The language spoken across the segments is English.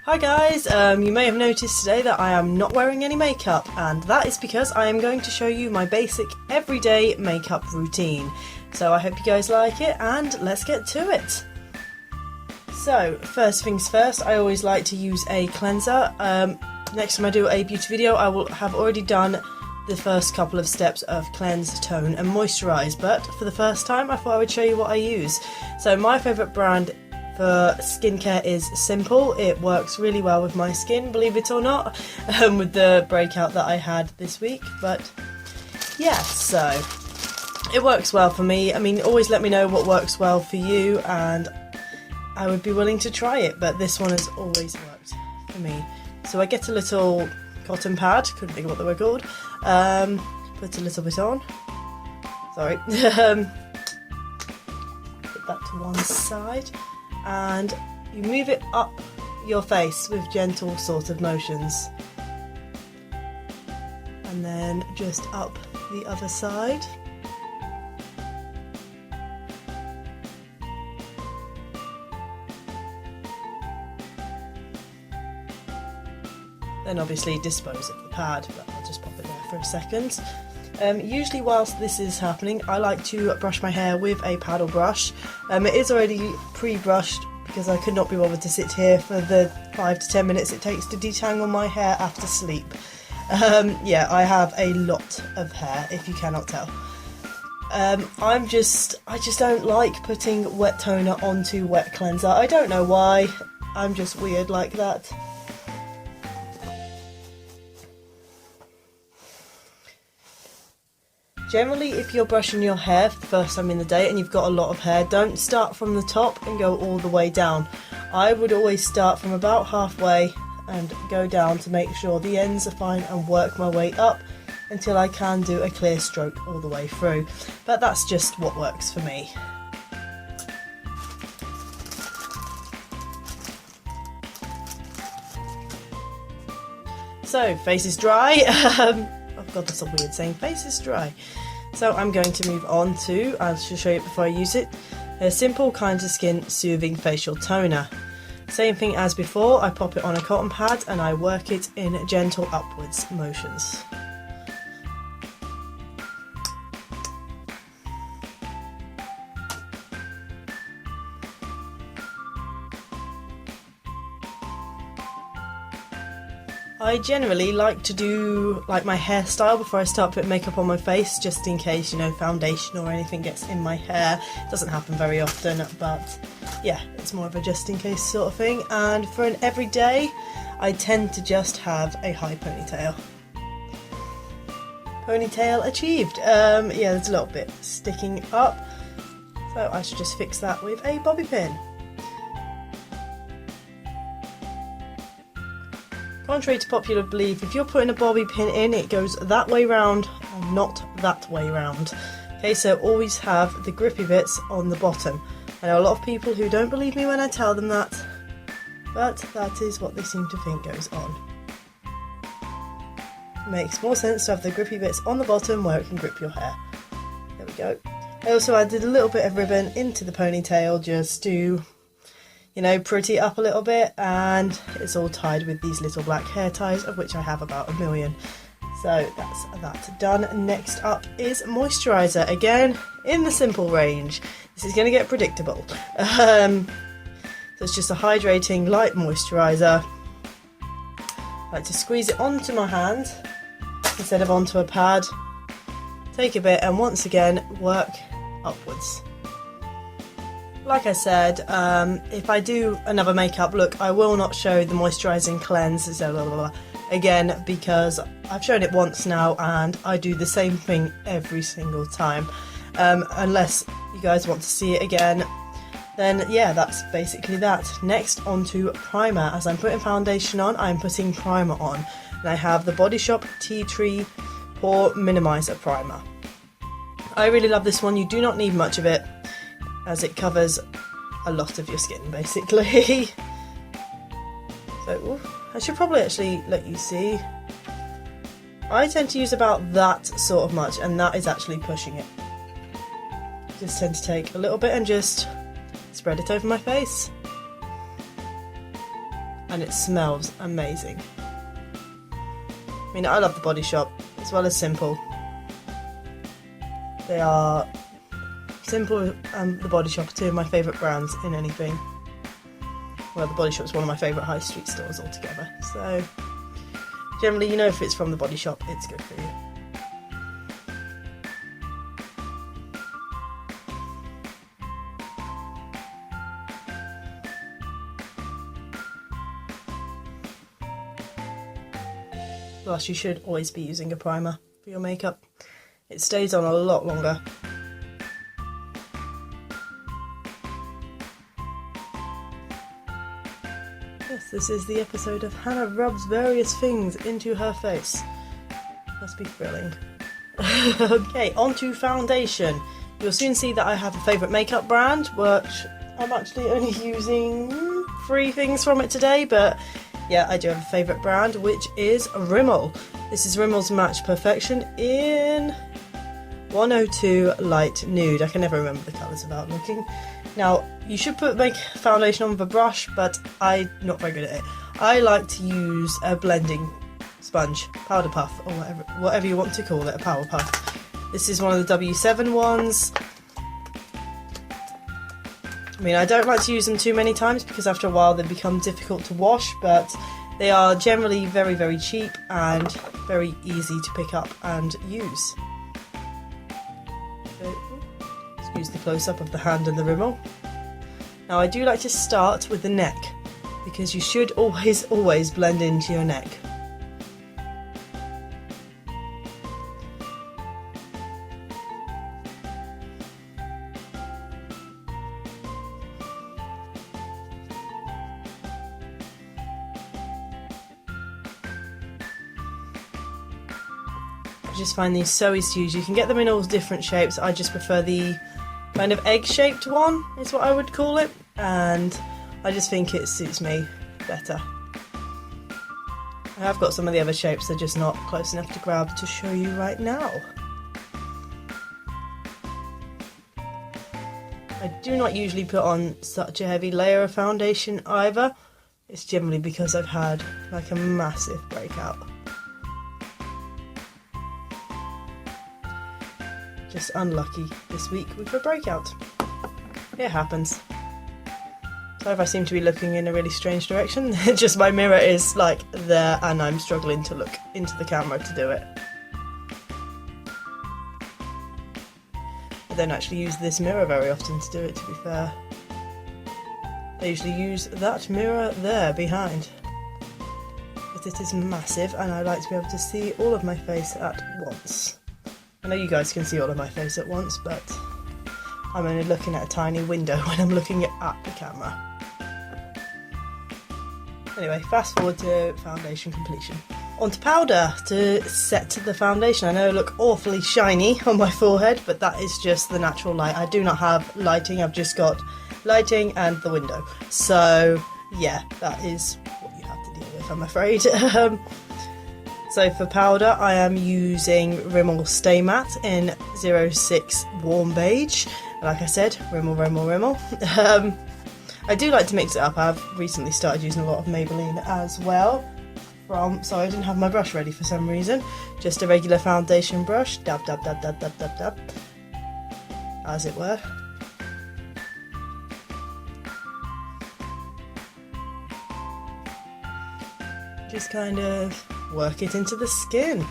Hi guys, you may have noticed today that I am not wearing any makeup, and that is because I am going to show you my basic everyday makeup routine. So I hope you guys like it, and let's get to it. So first things first, I always like to use a cleanser. Next time I do a beauty video, I will have already done the first couple of steps of cleanse, tone and moisturise, but for the first time I thought I would show you what I use. So my favourite brand for skincare is Simple. It works really well with my skin, believe it or not, with the breakout that I had this week. But yeah, so it works well for me. I mean, always let me know what works well for you and I would be willing to try it, but this one has always worked for me. So I get a little cotton pad, couldn't think of what they were called, put a little bit on, sorry, put that to one side, and you move it up your face with gentle sort of motions, and then just up the other side. Then obviously dispose of the pad, but I'll just pop it there for a second. Usually whilst this is happening, I like to brush my hair with a paddle brush. It is already pre-brushed because I could not be bothered to sit here for the 5 to 10 minutes it takes to detangle my hair after sleep. Yeah, I have a lot of hair, if you cannot tell. I just don't like putting wet toner onto wet cleanser. I don't know why, I'm just weird like that. Generally, if you're brushing your hair for the first time in the day and you've got a lot of hair, don't start from the top and go all the way down. I would always start from about halfway and go down to make sure the ends are fine and work my way up until I can do a clear stroke all the way through. But that's just what works for me. So, face is dry. Oh god, that's a weird saying, face is dry. So I'm going to move on to, I should show you before I use it, a Simple Kind to Skin Soothing Facial Toner. Same thing as before, I pop it on a cotton pad and I work it in gentle upwards motions. I generally like to do like my hairstyle before I start putting makeup on my face, just in case, you know, foundation or anything gets in my hair. It doesn't happen very often, but yeah, it's more of a just in case sort of thing. And for an everyday, I tend to just have a high ponytail. Ponytail achieved. Yeah, there's a little bit sticking up, so I should just fix that with a bobby pin. Contrary to popular belief, if you're putting a bobby pin in, it goes that way round and not that way round. Okay, so always have the grippy bits on the bottom. I know a lot of people who don't believe me when I tell them that, but that is what they seem to think goes on. It makes more sense to have the grippy bits on the bottom where it can grip your hair. There we go. I also added a little bit of ribbon into the ponytail just to, you know, pretty up a little bit, and it's all tied with these little black hair ties, of which I have about 1 million. So that's that done. Next up is moisturiser, again in the Simple range. This is going to get predictable. So it's just a hydrating light moisturiser. I like to squeeze it onto my hand instead of onto a pad. Take a bit and once again work upwards. Like I said, if I do another makeup look, I will not show the moisturising cleanse again, because I've shown it once now and I do the same thing every single time. Unless you guys want to see it again, then yeah, that's basically that. Next, onto primer. As I'm putting foundation on, I'm putting primer on. And I have the Body Shop Tea Tree Pore Minimizer Primer. I really love this one. You do not need much of it, as it covers a lot of your skin basically. So I should probably actually let you see. I tend to use about that sort of much, and that is actually pushing it. Just tend to take a little bit and just spread it over my face. and it smells amazing. I mean, I love the Body Shop as well as Simple. They are, Simple and the Body Shop are two of my favourite brands in anything. Well, the Body Shop is one of my favourite high street stores altogether. So generally, you know, if it's from the Body Shop, it's good for you. Plus, you should always be using a primer for your makeup. It stays on a lot longer. Yes, this is the episode of Hannah rubs various things into her face. Must be thrilling. Okay, on to foundation. You'll soon see that I have a favourite makeup brand, which I'm actually only using 3 things from it today, but yeah, I do have a favourite brand, which is Rimmel. This is Rimmel's Match Perfection in 102 Light Nude. I can never remember the colours without looking. Now, you should make foundation on with a brush, but I'm not very good at it. I like to use a blending sponge, powder puff, or whatever you want to call it, a power puff. This is one of the W7 ones. I mean, I don't like to use them too many times because after a while they become difficult to wash, but they are generally very, very cheap and very easy to pick up and use. So, excuse the close-up of the hand and the Rimmel. Now, I do like to start with the neck because you should always blend into your neck. I just find these so easy to use. You can get them in all different shapes. I just prefer the kind of egg-shaped one, is what I would call it, and I just think it suits me better. I have got some of the other shapes, they're just not close enough to grab to show you right now. I do not usually put on such a heavy layer of foundation either. It's generally because I've had like a massive breakout. Just unlucky this week with a breakout. It happens. So if I seem to be looking in a really strange direction, just my mirror is like there and I'm struggling to look into the camera to do it. I don't actually use this mirror very often to do it, to be fair. I usually use that mirror there behind. But it is massive and I like to be able to see all of my face at once. I know you guys can see all of my face at once, but I'm only looking at a tiny window when I'm looking at the camera. Anyway, fast forward to foundation completion. Onto powder to set the foundation. I know I look awfully shiny on my forehead, but that is just the natural light. I do not have lighting, I've just got lighting and the window. So yeah, that is what you have to deal with, I'm afraid. So for powder, I am using Rimmel Stay Matte in 06 Warm Beige. Like I said, Rimmel. I do like to mix it up. I've recently started using a lot of Maybelline as well. Sorry, I didn't have my brush ready for some reason. Just a regular foundation brush. Dab, dab, dab, dab, dab, dab, dab. As it were. Just kind of work it into the skin.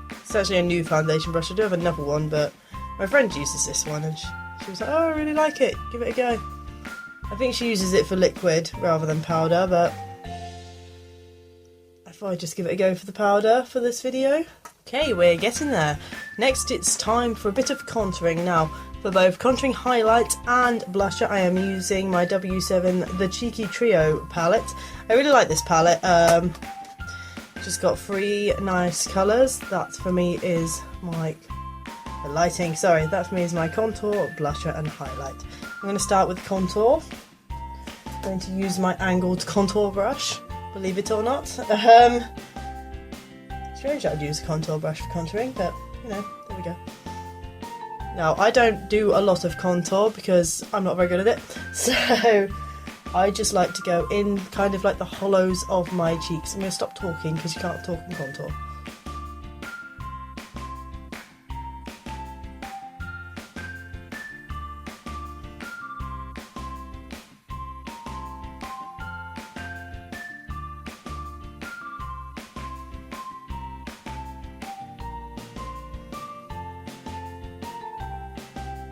It's actually a new foundation brush. I do have another one, but my friend uses this one and she was like, oh, I really like it, give it a go. I think she uses it for liquid rather than powder, but I thought I'd just give it a go for the powder for this video. Okay, we're getting there. Next it's time for a bit of contouring. Now, for both contouring highlight and blusher, I am using my W7 The Cheeky Trio palette. I really like this palette. Just got 3 nice colours. That for me is my lighting. Sorry, that for me is my contour, blusher and highlight. I'm going to start with contour. I'm going to use my angled contour brush, believe it or not. Strange that I'd use a contour brush for contouring, but you know, there we go. Now, I don't do a lot of contour because I'm not very good at it, so I just like to go in kind of like the hollows of my cheeks. I'm going to stop talking because you can't talk and contour.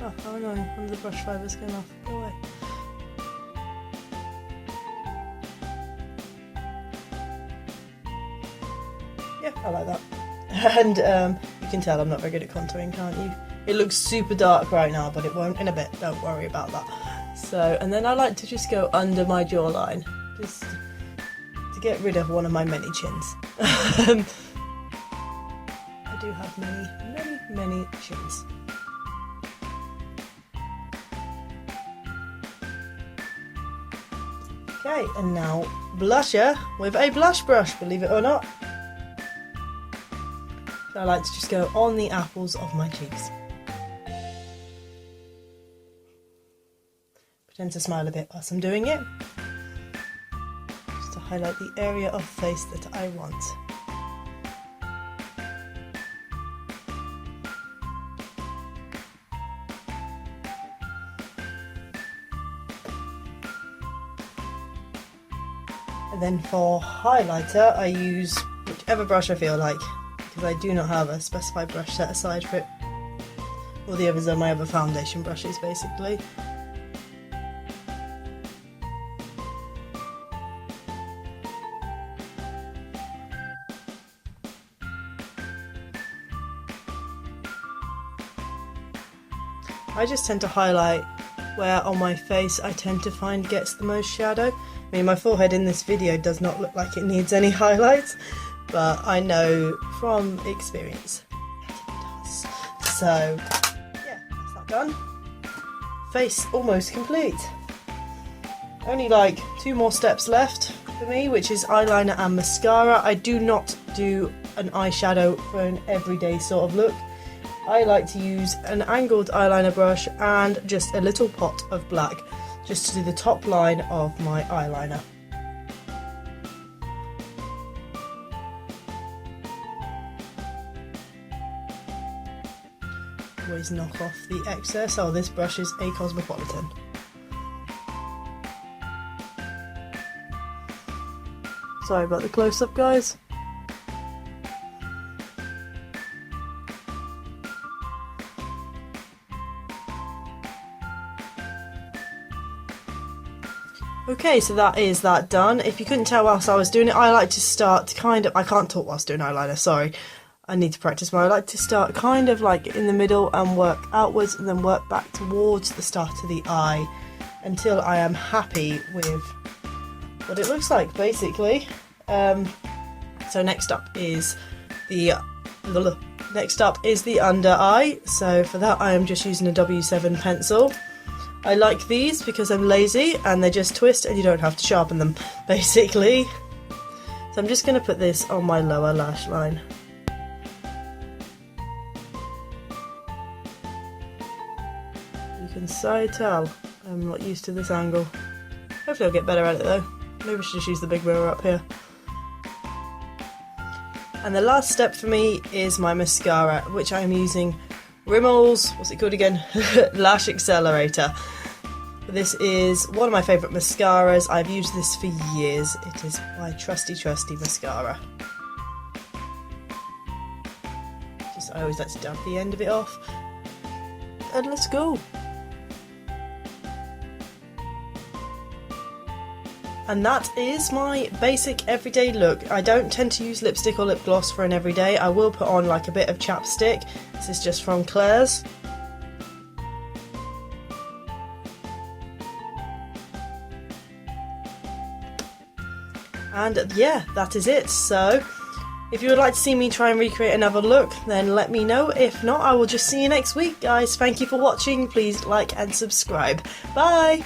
Oh, how annoying, one of the brush fibres going off. Go away. Yeah, I like that. And you can tell I'm not very good at contouring, can't you? It looks super dark right now, but it won't in a bit, don't worry about that. So, and then I like to just go under my jawline, just to get rid of one of my many chins. I do have many chins. Okay, and now blusher with a blush brush, believe it or not. So I like to just go on the apples of my cheeks. Pretend to smile a bit whilst I'm doing it. Just to highlight the area of face that I want. And then for highlighter, I use whichever brush I feel like, because I do not have a specified brush set aside for it. All the others are my other foundation brushes, basically. I just tend to highlight where on my face I tend to find gets the most shadow. I mean, my forehead in this video does not look like it needs any highlights, but I know from experience that it does. So, yeah, that's that done. Face almost complete. Only like 2 more steps left for me, which is eyeliner and mascara. I do not do an eyeshadow for an everyday sort of look. I like to use an angled eyeliner brush and just a little pot of black, just to do the top line of my eyeliner. Always knock off the excess. Oh, this brush is a Cosmopolitan. Sorry about the close-up, guys. Okay, so that is that done. If you couldn't tell whilst I was doing it, I like to start kind of, I can't talk whilst doing eyeliner, sorry. I need to practice more. I like to start kind of like in the middle and work outwards and then work back towards the start of the eye until I am happy with what it looks like, basically. So next up is the under eye. So for that I am just using a W7 pencil. I like these because I'm lazy and they just twist and you don't have to sharpen them, basically. So I'm just going to put this on my lower lash line. You can so tell I'm not used to this angle. Hopefully I'll get better at it though. Maybe I should just use the big mirror up here. And the last step for me is my mascara, which I'm using Rimmel's, what's it called again? Lash Accelerator. This is one of my favourite mascaras. I've used this for years. It is my trusty mascara. I always like to dab the end of it off. And let's go. And that is my basic everyday look. I don't tend to use lipstick or lip gloss for an everyday. I will put on like a bit of chapstick. This is just from Claire's. And yeah, that is it. So if you would like to see me try and recreate another look, then let me know. If not, I will just see you next week, guys. Thank you for watching. Please like and subscribe. Bye!